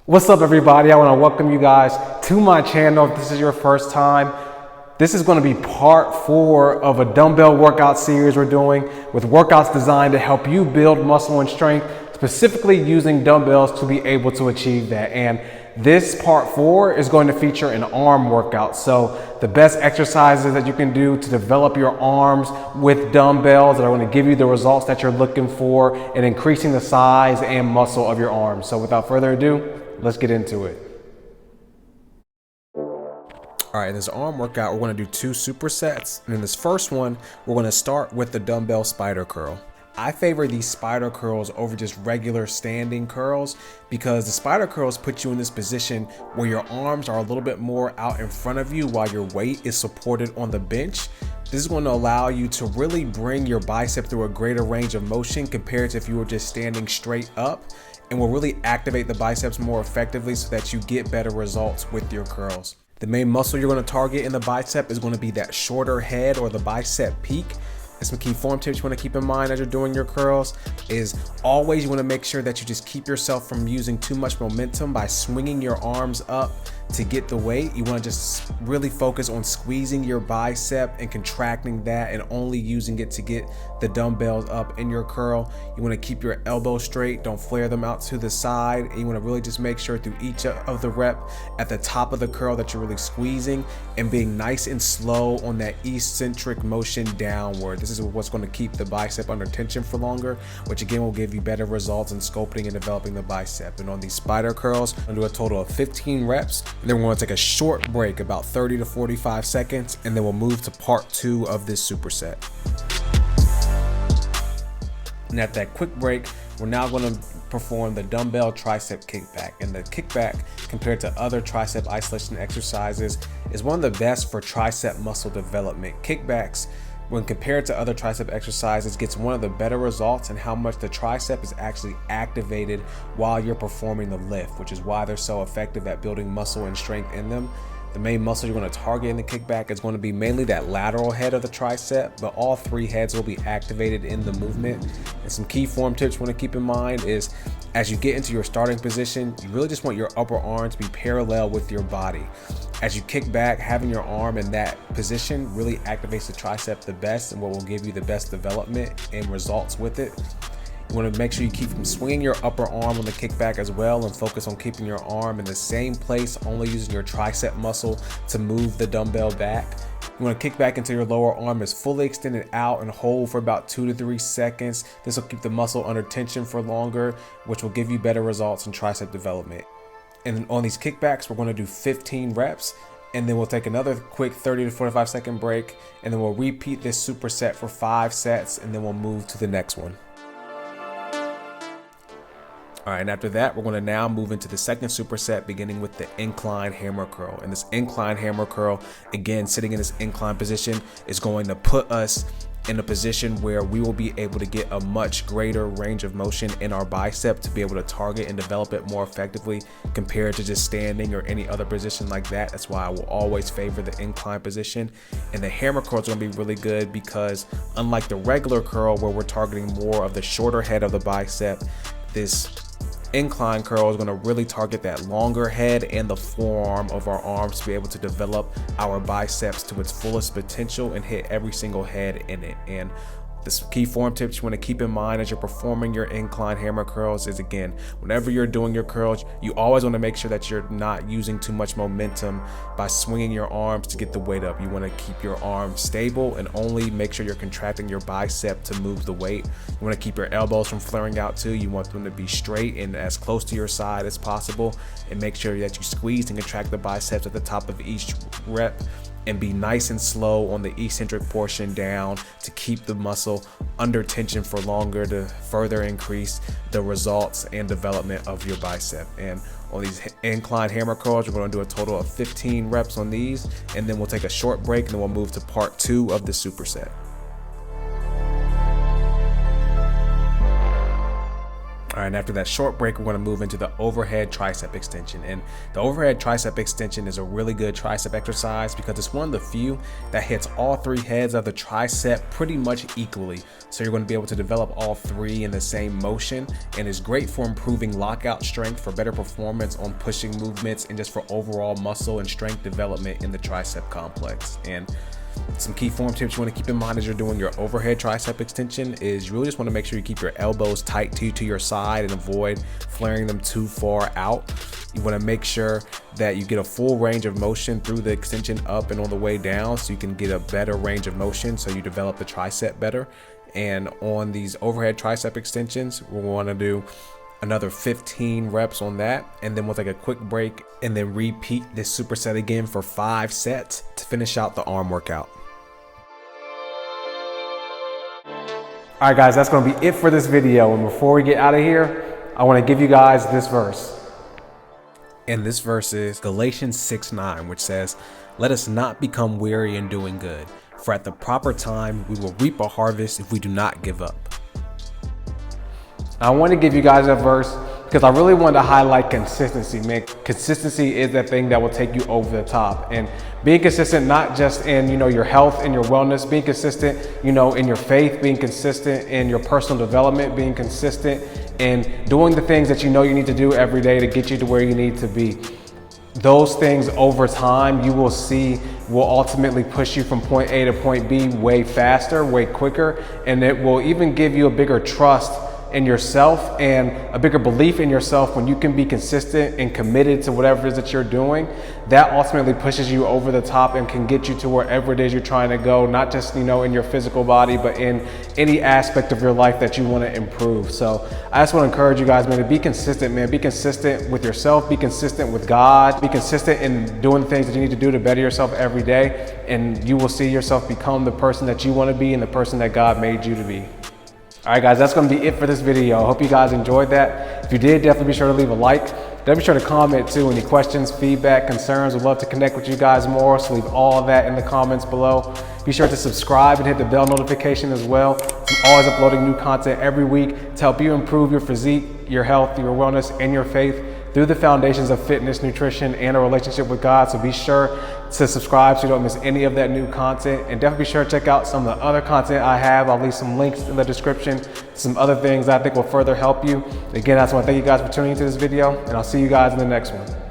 What's up, everybody? I want to welcome you guys to my channel. If this is your first time, this is going to be part 4 of a dumbbell workout series we're doing with workouts designed to help you build muscle and strength, specifically using dumbbells to be able to achieve that. And this part 4 is going to feature an arm workout. So the best exercises that you can do to develop your arms with dumbbells that are going to give you the results that you're looking for and increasing the size and muscle of your arms. So without further ado, let's get into it. All right, in this arm workout, we're going to do 2 supersets. And in this first one, we're going to start with the dumbbell spider curl. I favor these spider curls over just regular standing curls because the spider curls put you in this position where your arms are a little bit more out in front of you while your weight is supported on the bench. This is going to allow you to really bring your bicep through a greater range of motion compared to if you were just standing straight up, and will really activate the biceps more effectively so that you get better results with your curls. The main muscle you're going to target in the bicep is going to be that shorter head or the bicep peak. And some key form tips you want to keep in mind as you're doing your curls is always you want to make sure that you just keep yourself from using too much momentum by swinging your arms up to get the weight. You want to just really focus on squeezing your bicep and contracting that and only using it to get the dumbbells up in your curl. You want to keep your elbows straight, don't flare them out to the side, and you want to really just make sure through each of the rep at the top of the curl that you're really squeezing and being nice and slow on that eccentric motion downward. This is what's going to keep the bicep under tension for longer, which again will give you better results in sculpting and developing the bicep. And on these spider curls, I'm going to do a total of 15 reps. And then we're going to take a short break, about 30 to 45 seconds, and then we'll move to part 2 of this superset. And at that quick break, we're now going to perform the dumbbell tricep kickback. And the kickback, compared to other tricep isolation exercises, is one of the best for tricep muscle development. Kickbacks, when compared to other tricep exercises, gets one of the better results in how much the tricep is actually activated while you're performing the lift, which is why they're so effective at building muscle and strength in them. The main muscle you're going to target in the kickback is going to be mainly that lateral head of the tricep, but all 3 heads will be activated in the movement. And some key form tips you want to keep in mind is as you get into your starting position, you really just want your upper arm to be parallel with your body. As you kick back, having your arm in that position really activates the tricep the best and what will give you the best development and results with it. You want to make sure you keep from swinging your upper arm on the kickback as well and focus on keeping your arm in the same place, only using your tricep muscle to move the dumbbell back. You want to kick back until your lower arm is fully extended out and hold for about 2 to 3 seconds. This will keep the muscle under tension for longer, which will give you better results in tricep development. And on these kickbacks, we're going to do 15 reps. And then we'll take another quick 30 to 45 second break. And then we'll repeat this superset for 5 sets. And then we'll move to the next one. All right, and after that, we're going to now move into the second superset, beginning with the incline hammer curl. And this incline hammer curl, again, sitting in this incline position, is going to put us in a position where we will be able to get a much greater range of motion in our bicep to be able to target and develop it more effectively compared to just standing or any other position like that. That's why I will always favor the incline position. And the hammer curl is going to be really good because unlike the regular curl where we're targeting more of the shorter head of the bicep, this incline curl is going to really target that longer head and the forearm of our arms to be able to develop our biceps to its fullest potential and hit every single head in it. And the key form tips you want to keep in mind as you're performing your incline hammer curls is, again, whenever you're doing your curls, you always want to make sure that you're not using too much momentum by swinging your arms to get the weight up. You want to keep your arms stable and only make sure you're contracting your bicep to move the weight. You want to keep your elbows from flaring out too. You want them to be straight and as close to your side as possible, and make sure that you squeeze and contract the biceps at the top of each rep, and be nice and slow on the eccentric portion down to keep the muscle under tension for longer to further increase the results and development of your bicep. And on these incline hammer curls, we're going to do a total of 15 reps on these, and then we'll take a short break and then we'll move to part 2 of the superset. All right, and after that short break, we're going to move into the overhead tricep extension. And the overhead tricep extension is a really good tricep exercise because it's one of the few that hits all three heads of the tricep pretty much equally. So you're going to be able to develop all three in the same motion, and is great for improving lockout strength, for better performance on pushing movements, and just for overall muscle and strength development in the tricep complex. And some key form tips you want to keep in mind as you're doing your overhead tricep extension is you really just want to make sure you keep your elbows tight to your side and avoid flaring them too far out. You want to make sure that you get a full range of motion through the extension up and on the way down, so you can get a better range of motion so you develop the tricep better. And on these overhead tricep extensions, we want to do another 15 reps on that, and then we'll take a quick break and then repeat this superset again for 5 sets to finish out the arm workout. All right, guys, that's going to be it for this video. And before we get out of here, I want to give you guys this verse. And this verse is Galatians 6:9, which says, "Let us not become weary in doing good, for at the proper time we will reap a harvest if we do not give up." I want to give you guys that verse because I really wanted to highlight consistency, man. Consistency is that thing that will take you over the top. And being consistent, not just in, your health and your wellness, being consistent, in your faith, being consistent in your personal development, being consistent in doing the things that you need to do every day to get you to where you need to be. Those things over time, you will see, will ultimately push you from point A to point B way faster, way quicker, and it will even give you a bigger trust in yourself and a bigger belief in yourself when you can be consistent and committed to whatever it is that you're doing. That ultimately pushes you over the top and can get you to wherever it is you're trying to go, not just in your physical body, but in any aspect of your life that you want to improve. So I just want to encourage you guys, man, to be consistent, man. Be consistent with yourself, be consistent with God, be consistent in doing the things that you need to do to better yourself every day, and you will see yourself become the person that you want to be and the person that God made you to be. All right, guys, that's going to be it for this video. I hope you guys enjoyed that. If you did, definitely be sure to leave a like. Definitely be sure to comment too. Any questions, feedback, concerns, we'd love to connect with you guys more. So leave all of that in the comments below. Be sure to subscribe and hit the bell notification as well. I'm always uploading new content every week to help you improve your physique, your health, your wellness, and your faith through the foundations of fitness, nutrition, and a relationship with God. So be sure to subscribe so you don't miss any of that new content. And definitely be sure to check out some of the other content I have. I'll leave some links in the description, some other things I think will further help you. Again, I just want to thank you guys for tuning into this video, and I'll see you guys in the next one.